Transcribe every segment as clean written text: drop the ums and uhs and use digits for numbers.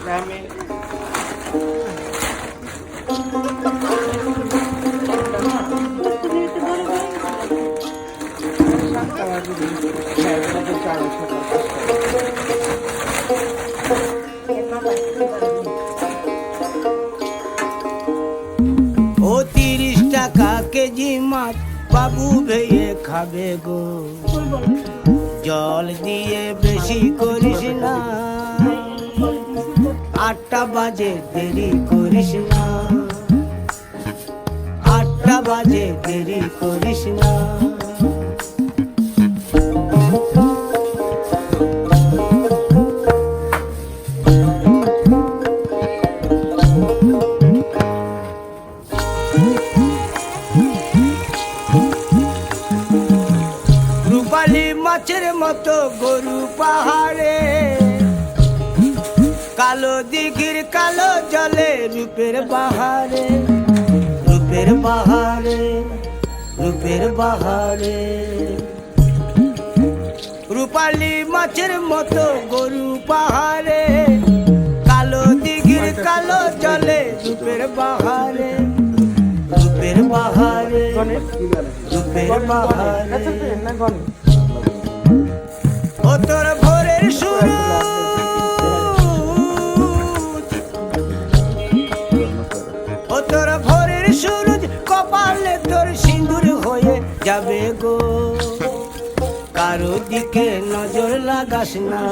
গ্রামে ও 30 টাকা কেজি মাছ বাবু ভেয়ে খাবে গো, জল দিয়ে বেশি করিস না, 8টা বাজে দেরি করিস না, 8টা বাজে দেরি করিস না। রূপালী মাছের মতো গরু পাহাড়ে, কালো দিঘির কালো জলে রূপের বাহারে, রূপের বাহারে, রূপের বাহারে। রূপালী মাছের মতো গরু পাহাড়ে, কালো দিঘির কালো জলে রূপের বাহারে, রূপের বাহারে, রূপের বাহারে। ও তোর ভোরের শুরু, ও তোর ভোরের সূরজ কপালে তোর সিঁদুর হয়ে যাবে গো, কারো দিকে নজর লাগাস না।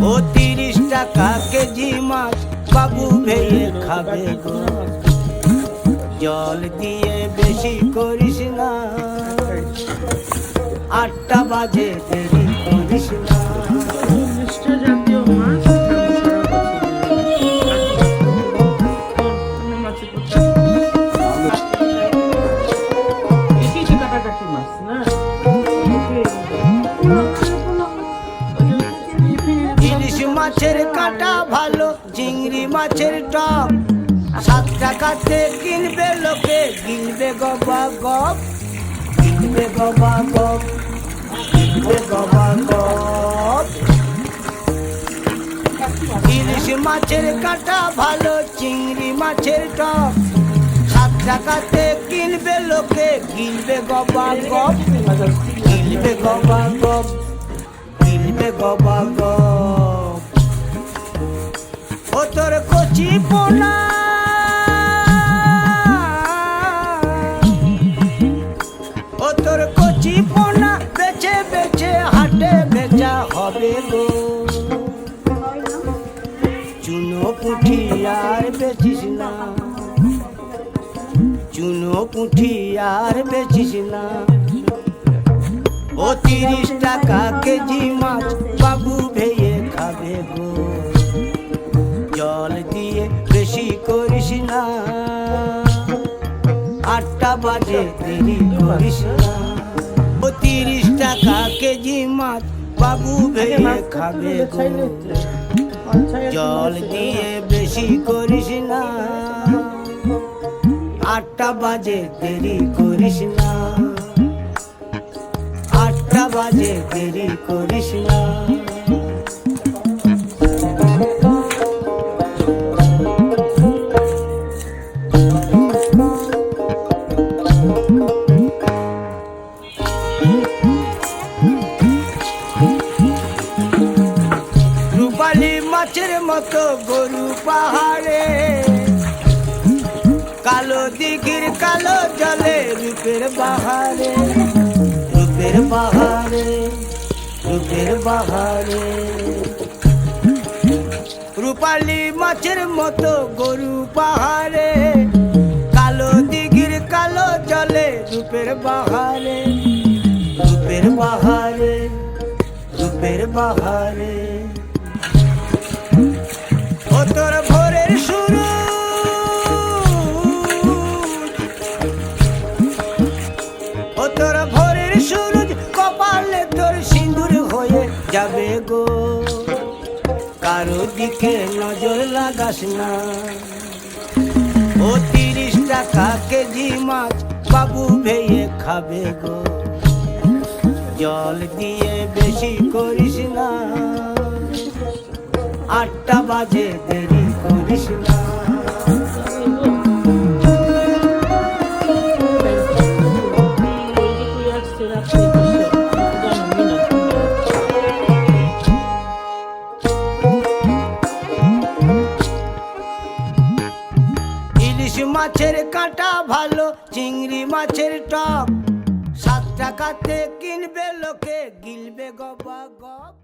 ও 30 টাকা কেজি মাছ বাবু ভেয়ে খাবে গো, জল দিয়ে বেশি করিস না, 8টা বাজে দেরি করিস না। জাতীয় মাছ কাটাকাটি মাছ না, ইলিশ মাছের কাঁটা ভালো, চিংড়ি মাছের টক, 7 টাকাতে কিনবে লোকে, কিনবে গবা গপ, কিনবে গবা গপ, কিনবে গবা গপ। ইলিশ মাছের কাঁটা ভালো, চিংড়ি মাছের টক, 7 টাকাতে কিনবে লোকে, কিনবে গবা গপ, কিনবে গবা গপ, কিনবে গবা গপ। ও তোর কচি পোনা, ও তোর কচি পোনা বেচে বেচে হাটে বেচা হবে গো, চুনো পুঁঠি আর বেচিস না, চুনো পুঁঠি আর বেচিস না। ও 30 টাকা কেজি মাছ বাবু ভেয়ে খাবে গো, জল দিয়ে বেশি করিস না, 8টা বাজে দেরি করিস না। ও 30 টাকা কেজি মাছ বাবু ভেয়ে খাবে গো, জল দিয়ে বেশি করিস না, 8টা বাজে দেরি করিস না, 8টা বাজে দেরি করিস না। রূপালী মাছের মতো গরু পাহাড়ে, কালো দিঘির কালো জলে রূপের বাহারে, রূপের বাহারে, রূপের বাহারে। রূপালী মাছের মতো গরু পাহাড়ে, কালো দিঘির কালো জলে রূপের বাহারে, রূপের বাহারে, রূপের বাহারে। ও তোর ভোরের শুরু, ও তোর ভোরের সূরজ কপালে তোর সিঁদুর হয়ে যাবে গো, কারো দিকে নজর লাগাস না। ও 30 টাকা কেজি মাছ বাবু ভেয়ে খাবে গো, জল দিয়ে বেশি করিস না, 8টা বাজে দেরি করিস না। ইলিশ মাছের কাঁটা ভালো, চিংড়ি মাছের টক, 7 টাকাতে কিনবে লোকে, গিলবে গবা গপ।